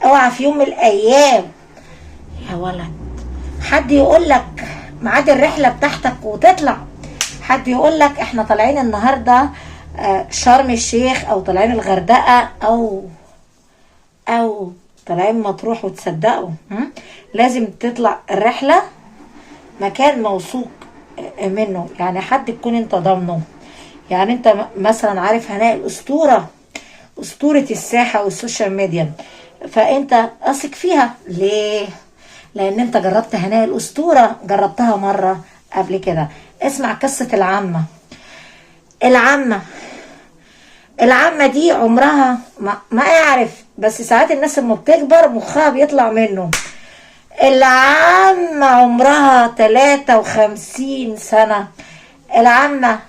اوعى في يوم من الايام يا ولد حد يقول لك ميعاد الرحله بتاعتك وتطلع، حد يقول لك احنا طالعين النهارده شرم الشيخ او طالعين الغردقه او طالعين مطروح، وتصدقوا لازم تطلع الرحله مكان موثوق منه، يعني حد تكون انت ضامنه. يعني انت مثلا عارف هناء الاسطوره، اسطوره الساحه والسوشيال ميديا، فانت اثق فيها. ليه؟ لان انت جربت هناء الاسطوره، جربتها مره قبل كده. اسمع قصه العامه دي عمرها ما اعرف، بس ساعات الناس لما بتكبر مخها بيطلع منه. العامة عمرها 53 سنة. العامة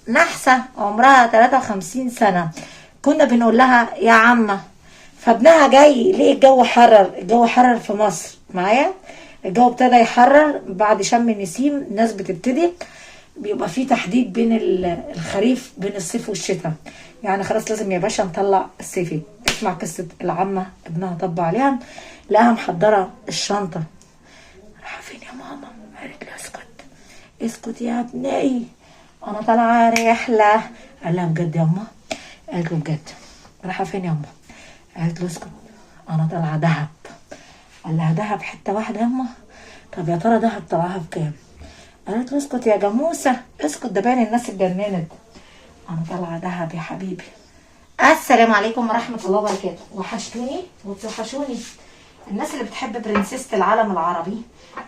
نحسة عمرها 53 سنة. كنا بنقول لها يا عمة، فابنها جاي ليه الجو حرر في مصر معايا. الجو ابتدى يحرر بعد شم النسيم، الناس بتبتدي بيبقى في تحديد بين الخريف، بين الصيف والشتاء، يعني خلاص لازم يا باشا نطلع الصيفي. اسمع قصة العمة، ابنها طب عليها لقاها محضرة الشنطة. رايحة فين يا ماما؟ قالت له اسكت يا ابني، انا طالعة رحلة. قال لها بجد يا امه؟ قالت له بجد. رايحة فين يا امه؟ قالت له اسكت، انا طالعة دهب. قال لها دهب حتة واحدة يا امه؟ طب يا ترى دهب طلعها بكام؟ قالت له اسكت يا جاموسة اسكت، ده باين الناس اتجننت. انا طالعة دهب يا حبيبي. السلام عليكم ورحمة الله وبركاته. وحشتوني وبتوحشوني الناس اللي بتحب برنسيسة العالم العربي.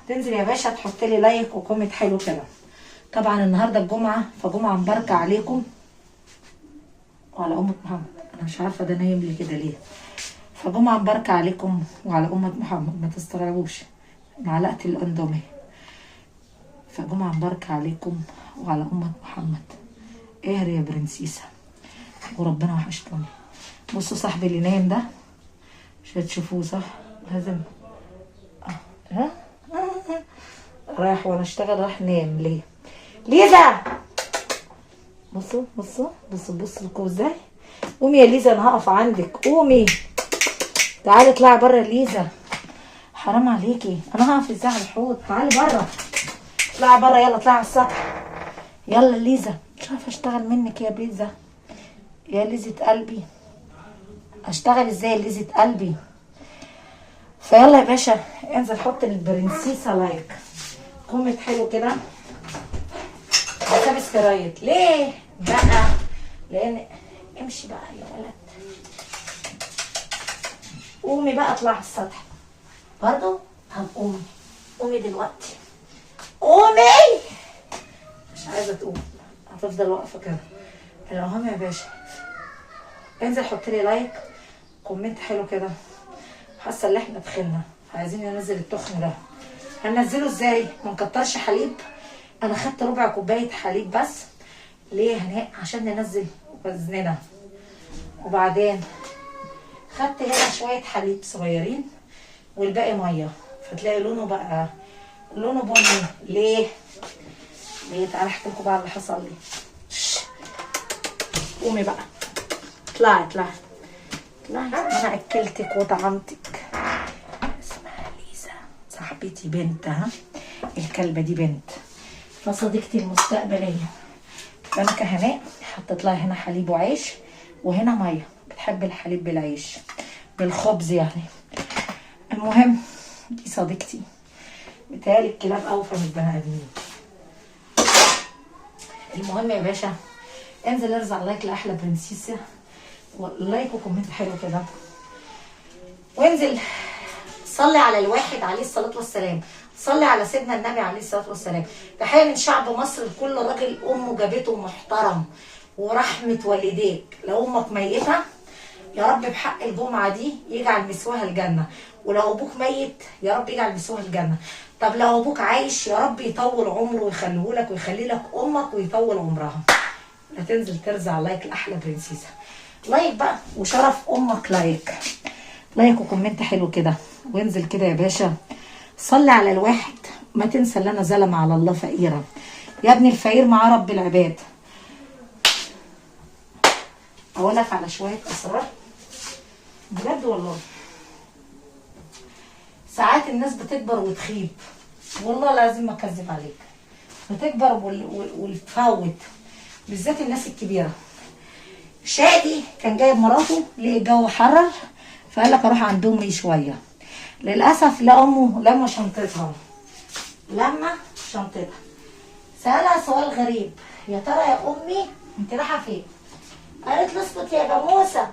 تنزل يا باشا تحط لي لايك وكومنت حلو كده. طبعا النهارده الجمعة، فجمعة مباركة عليكم وعلى أمة محمد. أنا مش عارفة ده نايم لي كده ليه. فجمعة مباركة عليكم وعلى أمة محمد، ما تستغربوش معلقة الأندومي. فجمعة مباركة عليكم وعلى أمة محمد. اهري يا برنسيسة وربنا وحشتوني. بصوا صاحبي اللي نايم ده، مش هتشوفوه صح؟ لازم رايح وانا اشتغل، راح نام ليه؟ ليزا بصوا لكم ازاي. قومي يا ليزا، انا هقف عندك. قومي تعالي اطلعي بره ليزا، حرام عليكي، انا هقف ازاي على الحوض؟ تعالي بره، اطلعي بره، يلا اطلعي على السطح. يلا ليزا، مش عارفه اشتغل منك يا ليزا، يا ليزة قلبي. اشتغل ازاي يا ليزة قلبي؟ فيلا يا باشا انزل حط البرنسيسة لايك، كومنت حلو كده، سبسكرايب. ليه بقى؟ لان امشي بقى يا ولد، قومي بقى اطلع على السطح برضو. طب قومي دلوقتي، قومي. مش عايزه تقوم، هتفضل واقفه كده. المهم يا باشا انزل حط لي لايك، كومنت حلو كده. حاسه ان احنا تخنا، عايزين ننزل التخن ده. هننزله ازاي؟ ما نكترش حليب. انا خدت ربع كوبايه حليب بس. ليه يا هناء؟ عشان ننزل وزننا. وبعدين خدت هنا شويه حليب صغيرين والباقي ميه، فتلاقي لونه بقى لونه بني. ليه؟ تعالى احكي لكم بقى اللي حصل لي. قومي بقى، اطلعي انا اكلتك وطعمتك. اسمها ليزا صاحبتي، بنت، ها الكلبه دي بنت، فصديقتي المستقبليه. فانا كهناء حطيت لها هنا حليب وعيش، وهنا ميه، بتحب الحليب بالعيش بالخبز يعني. المهم دي صديقتي، بتهيألي الكلاب اوفى من البني ادمين. المهم يا باشا انزل ارزع لايك لاحلى برنسيسه، لايك وكومنت حلو كده، وانزل صلي على الواحد عليه الصلاه والسلام، صلي على سيدنا النبي عليه الصلاه والسلام. تحيه من شعب مصر لكل راجل امه جابته محترم، ورحمه والديك. لو امك ميته يا رب بحق الجمعه دي يجعل مسواها الجنه، ولو ابوك ميت يا رب يجعل مسواها الجنه. طب لو ابوك عايش يا رب يطول عمره ويخليه لك ويخلي لك امك ويطول عمرها. هتنزل ترزع لايك لاحلى برنسيسه، لايك بقى وشرف امك. لايك وكومنت حلو كده، وانزل كده يا باشا صلي على الواحد. ما تنسى اللي انا زلمه على الله فقيره يا ابني، الفقير مع رب العباد. اقول لك على شويه اسرار. بجد والله. ساعات الناس بتكبر وتخيب، والله لازم ما اكذب عليك، بتكبر وتفوت، بالذات الناس الكبيره. شادي كان جايب مراته، لقي الجو حرر فقال لك اروح عند امي شويه. للاسف لا امه لما شنطتها، سالها سؤال غريب: يا ترى يا امي انت رايحه فين؟ قالت له اسكت يا جاموسه.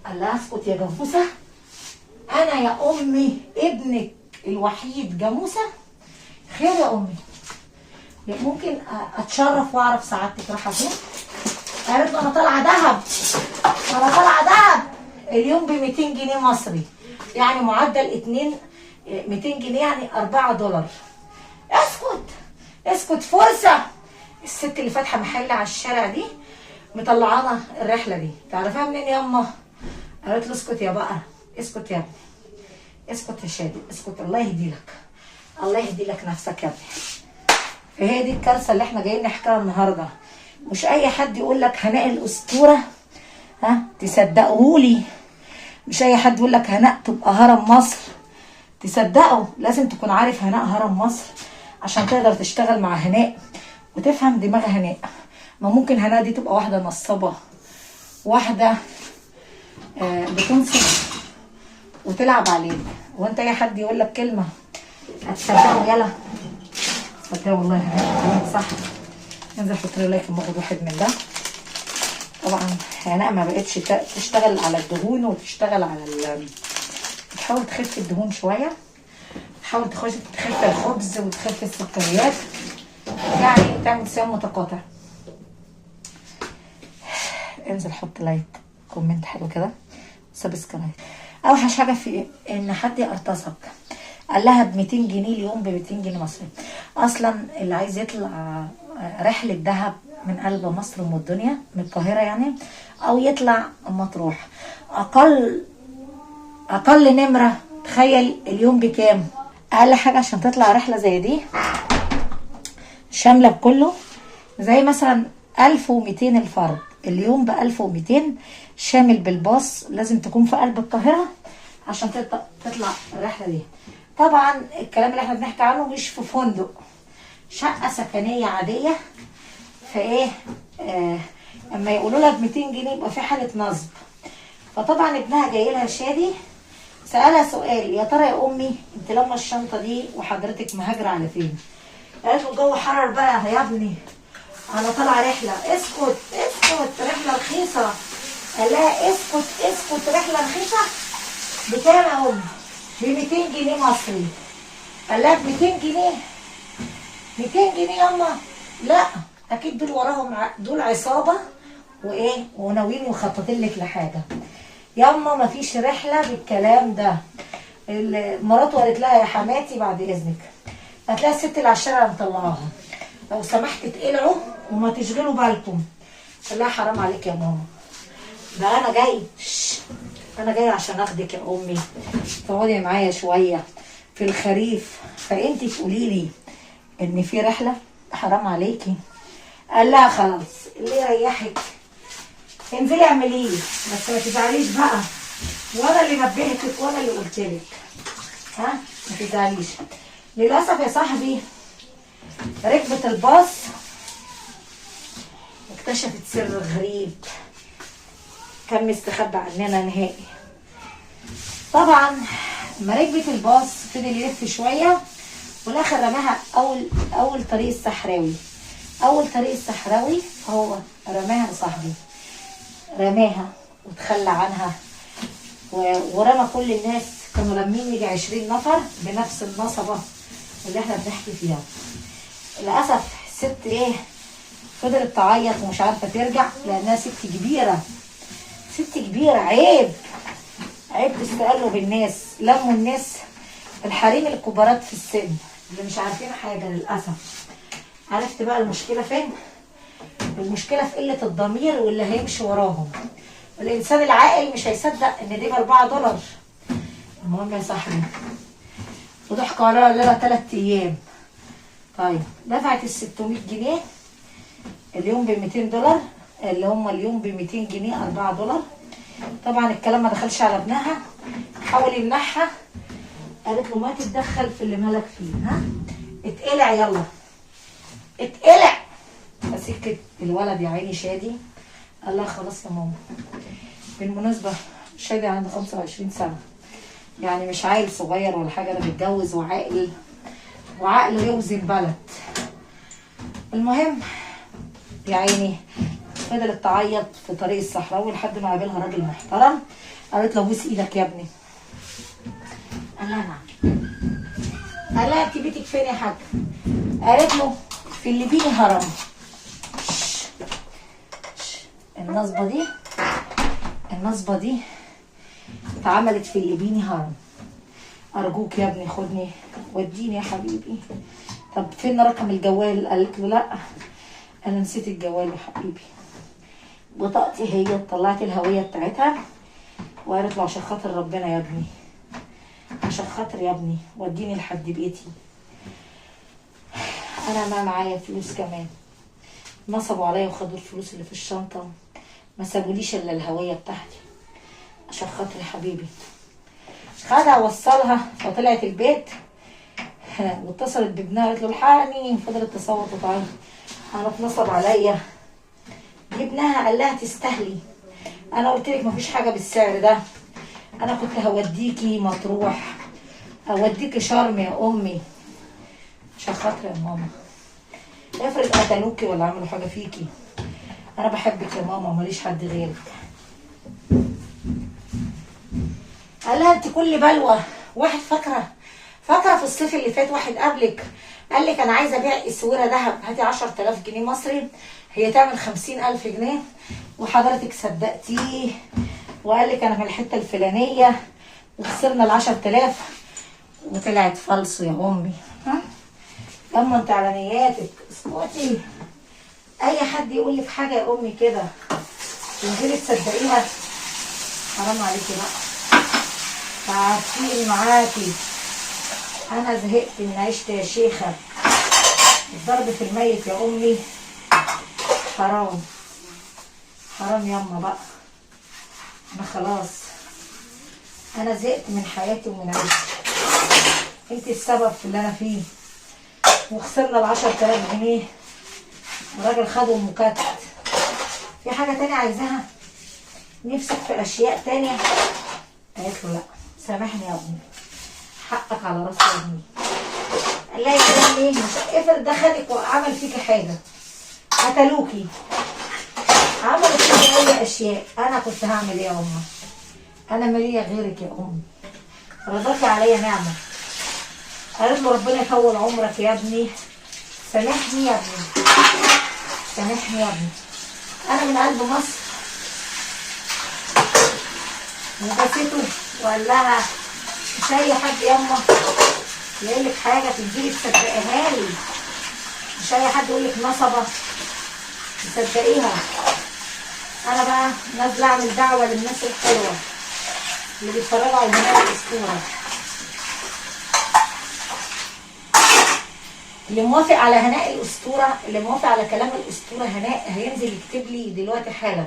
قال لها اسكت يا جاموسه؟ انا يا امي ابنك الوحيد جاموسه؟ خير يا امي، ممكن اتشرف واعرف سعادتك رايحه فين؟ قالت له انا طالعه دهب، اليوم ب 200 جنيه مصري، يعني معدل 200 جنيه يعني $4. اسكت فرصه. الست اللي فاتحه محل على الشارع دي مطلعانا الرحله دي، تعرفها منين ياما؟ قالت له اسكت يا بقى، اسكت يا ابني، اسكت يا شادي، اسكت، الله يهدي لك نفسك يا ابني. فهي دي الكارثه اللي احنا جايين نحكيها النهارده. مش اي حد يقول لك هناء الاسطوره تصدقهولي، مش اي حد يقول لك هناء تبقى هرم مصر تصدقه. لازم تكون عارف هناء هرم مصر عشان تقدر تشتغل مع هناء وتفهم دماغ هناء. ما ممكن هناء دي تبقى واحده نصابه، واحده بتنصب وتلعب عليك، وانت اي حد يقول لك كلمه هتصدقه؟ يلا صدقه والله هناء صح. انزل حط لي لايك لما اخد واحد من ده. طبعا هناء ما بقتش تشتغل على الدهون وتشتغل على بتحاول تخف الدهون شويه، تحاول تخف الخبز وتخف السكريات، يعني تعمل صيام متقاطع. انزل حط لايك، كومنت حلو كده، سبسكرايب. اوحش حاجه في ان حد يقرطصك. قال لها ب 200 جنيه اليوم، ب 200 جنيه مصري. اصلا اللي عايز يطلع رحله دهب من قلب مصر ام الدنيا، من القاهره يعني، او يطلع مطروح، اقل نمره، تخيل اليوم بكام؟ اقل حاجه عشان تطلع رحله زي دي شامله بكله، زي مثلا 1200 الفرد، اليوم ب 1200 شامل بالباص. لازم تكون في قلب القاهره عشان تطلع الرحله دي. طبعا الكلام اللي احنا بنحكي عنه مش في فندق، شقه سكنيه عاديه. فايه اما يقولوا لها ب 200 جنيه يبقى في حاله نصب. فطبعا ابنها جاي لها شادي، سالها سؤال: يا ترى يا امي انت لما الشنطه دي وحضرتك مهاجره على فين؟ قالت له الجو حرر بقى يا ابني، انا طالعه رحله. اسكت رحله رخيصه. قال لها اسكت رحله رخيصه بكام يا امي؟ ب 200 جنيه مصري. قال لها ب 200 جنيه؟ 200 جنيه ياما؟ لا اكيد دول وراهم دول عصابه وايه وناويين مخططين لك لحاجه. ياما مفيش رحله بالكلام ده. مراته قالت لها يا حماتي بعد اذنك، هتلاقي الست اللي على الشارع مطلعاها، لو سمحت تقلعوا وما تشغلوا بالكم. قال لها حرام عليك يا ماما، ده انا جاي عشان اخدك يا امي، تقعدي معايا شويه في الخريف، فانت تقولي لي ان في رحله؟ حرام عليكي. قال لها خلاص اللي يريحك انزلي اعمليه، بس ما تزعليش بقى، وانا اللي نبهتك وانا اللي قلت لك، ما تزعليش. للاسف يا صاحبي ركبت الباص اكتشفت سر غريب كان مستخبى عننا نهائي. طبعا لما ركبت الباص فضل يلف شويه والاخر رماها اول طريق الصحراوي هو رماها يا صاحبي، رماها وتخلى عنها ورمى كل الناس. كانوا لامين يجي 20 نفر بنفس النصبه اللي احنا بنحكي فيها. للاسف الست فضلت تعيط ومش عارفه ترجع لانها ست كبيره. عيب تستقلوا بالناس. لموا الناس الحريم الكبارات في السن اللي مش عارفين حاجه للاسف. عرفت بقى المشكله فين؟ المشكله في قله الضمير واللي هيمشي وراهم. الانسان العاقل مش هيصدق ان دي ب$4. المهم يا صاحبي وضحكوا عليها لها 3 ايام. طيب دفعت ال 600 جنيه اليوم ب $200، اللي هم اليوم ب 200 جنيه $4. طبعا الكلام ما دخلش على ابنها، حاول يمنعها. قالت له ما تتدخل في اللي مالك فيه، ها اتقلع يلا اتقلع. فسكت الولد يا عيني شادي. قال لها خلاص يا ماما. بالمناسبة شادي عنده 25 سنة، يعني مش عيل صغير ولا حاجة، ده متجوز وعاقل، وعقله يوزن بلد. المهم يا عيني فضلت تعيط في طريق الصحراوي لحد ما قابلها راجل محترم. قالت له بوس ايدك يا ابني. قال لها نعم. قال لها انت بيتك فين يا حاج؟ قالت له في الليبيني هرم. النصبة دي اتعملت في الليبيني هرم. ارجوك يا ابني خدني وديني يا حبيبي. طب فين رقم الجوال؟ قالت له لا انا نسيت الجوال يا حبيبي. بطاقتي هي. طلعت الهوية بتاعتها وقالت له عشان خاطر ربنا يا ابني، عشان خاطر يا ابني وديني لحد بيتي. انا ما معايا فلوس كمان. نصبوا عليا وخدوا الفلوس اللي في الشنطة، ما سابوليش الا الهوية بتاعتي. عشان خاطر يا حبيبي. خدها وصلها فطلعت البيت واتصلت بابنها قالت له الحقني. فضلت تصوت وتعيط انا اتنصب عليا. ابنها قال لها تستاهلي، انا قلت لك مفيش حاجه بالسعر ده، انا كنت هوديكي مطروح، هوديكي شرم يا امي. عشان خاطر يا ماما، افرض قتلوكي ولا عملوا حاجه فيكي، انا بحبك يا ماما وماليش حد غيرك. قال لها انت كل بلوه. واحد فاكره في الصيف اللي فات واحد قبلك قال لك انا عايزه ابيع اسوره ذهب، هاتي 10000 جنيه مصري، هي تعمل 50000 جنيه، وحضرتك صدقتيه وقال لك انا من الحته الفلانيه وخسرنا ال 10000 وطلعت فالصو يا امي. ها اما انت على نياتك اسكتي. اي حد يقول لك حاجه يا امي كده تنزلي تصدقيها، حرام عليكي بقى. تعبتيني معاكي، انا زهقت من عيشتي يا شيخه. الضرب في الميت يا امي حرام، حرام ياما بقى. انا خلاص انا زهقت من حياتي ومن عيشتي، انت السبب في اللي انا فيه. وخسرنا ال 10000 جنيه الراجل خدهم مكتت. في حاجه تانية عايزاها؟ نفسك في اشياء تانية؟ قالت له لا سامحني يا ابني، حقك على راسي يا ابني. قال لها يا ابني مش افرض ده خدك وعمل فيكي حاجه، قتلوكي، عملت فيكي اي اشياء، انا كنت هعمل ايه يا امه؟ انا ماليه غيرك يا امي، رضاكي عليا نعمه. قالت له ربنا يطول عمرك يا ابني، سامحني يا ابني، سامحني يا ابني، انا من قلب مصر. وبسيته وقال لها مش اي حد ياما يقول لك حاجه تنزلي تصدقيها لي، مش اي حد يقول لك نصبه تصدقيها. انا بقى نازله اعمل دعوه للناس الحلوه اللي بيتفرجوا على هناء الاسطوره، اللي موافق على هناء الاسطوره، اللي موافق على كلام الاسطوره هناء هينزل يكتب لي دلوقتي حالا.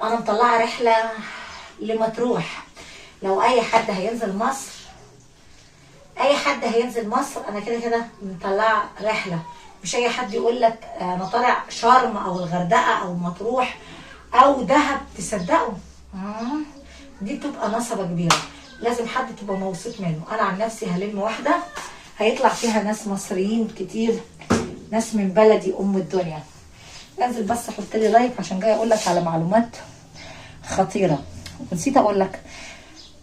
انا مطلعه رحله لمطروح، لو اي حد هينزل مصر، اي حد هينزل مصر انا كده كده مطلعه رحله. مش اي حد يقول لك انا طالع شرم او الغردقه او مطروح او دهب تصدقوا. دي بتبقى نصبه كبيره، لازم حد تبقى موثوق منه. انا عن نفسي هلم واحده هيطلع فيها ناس مصريين كتير، ناس من بلدي ام الدنيا. انزل بس حط لي لايك عشان جاي اقول لك على معلومات خطيره. ونسيت اقول لك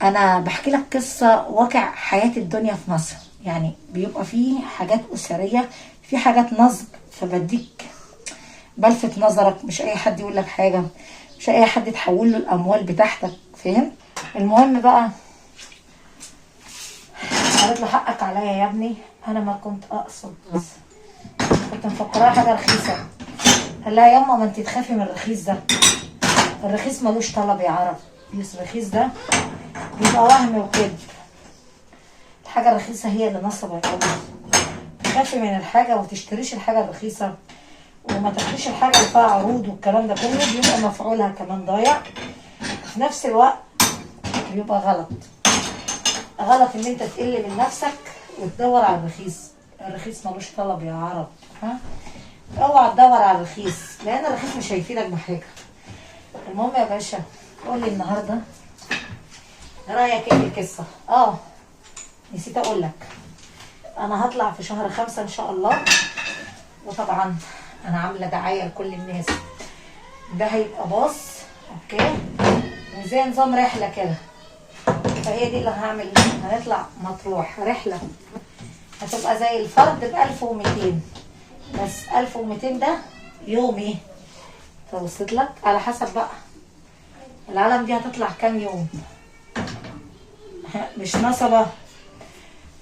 انا بحكي لك قصه واقع حياه الدنيا في مصر، يعني بيبقى فيه حاجات اسريه، في حاجات نصب، فبديك بلفت نظرك. مش اي حد يقول لك حاجه، مش اي حد تحول له الاموال بتاعتك، فاهم؟ المهم بقى قالت له حقك عليا يا ابني، انا ما كنت اقصد، بس كنت مفكراها حاجه رخيصه. قال لها ياما ما انت تخافي من الرخيص ده، الرخيص ملوش طلب يا عرب، بس الرخيص ده بيبقى وهم وكذب. الحاجه الرخيصه هي اللي نصبه يا ابني. تخافي من الحاجه وتشتريش الحاجه الرخيصه، وما تاخديش الحاجه اللي فيها عروض والكلام ده كله، بيبقى مفعولها كمان ضايع. وفي نفس الوقت بيبقى غلط. غلط ان انت تقل من نفسك وتدور على الرخيص. الرخيص ملوش طلب يا عرب. ها، اوعى تدور على الرخيص، لان الرخيص مش هيفيدك بحاجه. المهم يا باشا، قولي النهارده رايك ايه في القصه؟ نسيت اقول لك، انا هطلع في شهر 5 ان شاء الله، وطبعا انا عامله دعايه لكل الناس. ده هيبقى باص، اوكي، وزي نظام رحله كده. فهي دي اللي هعمل، هنطلع مطروح رحله، هتبقى زي الفرد ب 1200. بس 1200 ده يومي، توصلت لك على حسب بقى العالم دي هتطلع كام يوم. مش نصبه،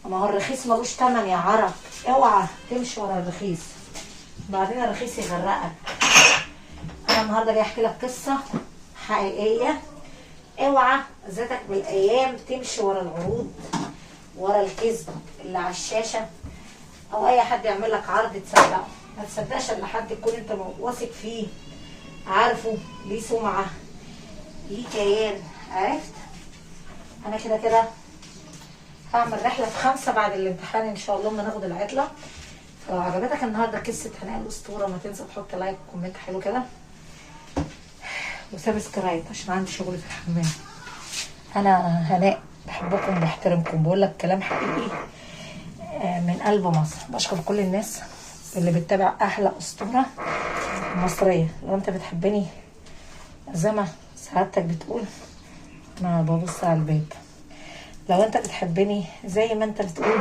ما هو الرخيص ملوش تمن يا عرب. اوعى تمشي ورا الرخيص، بعدين الرخيص يغرقك. انا النهارده جاي احكي لك قصه حقيقيه. اوعى ذاتك بالايام تمشي ورا العروض، ورا الكذب اللي على الشاشه، او اي حد يعمل لك عرض تصدقه. ما تصدقش الا حد يكون انت واثق فيه، عارفه، ليه سمعه، ليه كيان. عرفت؟ انا كده كده هعمل رحله في 5 بعد الامتحان ان شاء الله، لما ناخد العطله. فلو عجبتك النهارده قصه هناء الاسطوره، ما تنسى تحط لايك وكومنت حلو كده، وسبسكرايب عشان عندي شغل في الحمام. انا هناء، بحبكم وبحترمكم، بقول لك كلام حقيقي من قلب مصر. بشكر كل الناس اللي بتتابع احلى اسطوره مصريه. لو انت بتحبني زي ما سعادتك بتقول، انا ببص على الباب. لو انت بتحبني زي ما انت بتقول،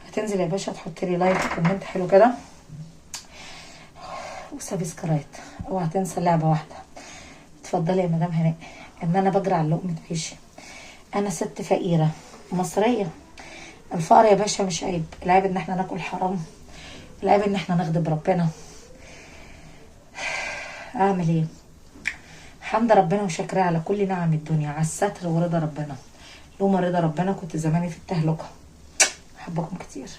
هتنزل يا باشا تحط لي لايك وكومنت حلو كده وسبسكرايب. اوعى تنسى لعبه واحده. اتفضلي يا مدام هناء، ان انا بجري على لقمه عيشي. انا ست فقيره مصريه. الفقر يا باشا مش عيب، العيب ان احنا ناكل حرام، العيب ان احنا نغضب ربنا. اعمل ايه؟ حمد ربنا وشكراه على كل نعم الدنيا، على الستر ورضا ربنا. لو ما رضا ربنا كنت زماني في التهلكه. احبكم كتير.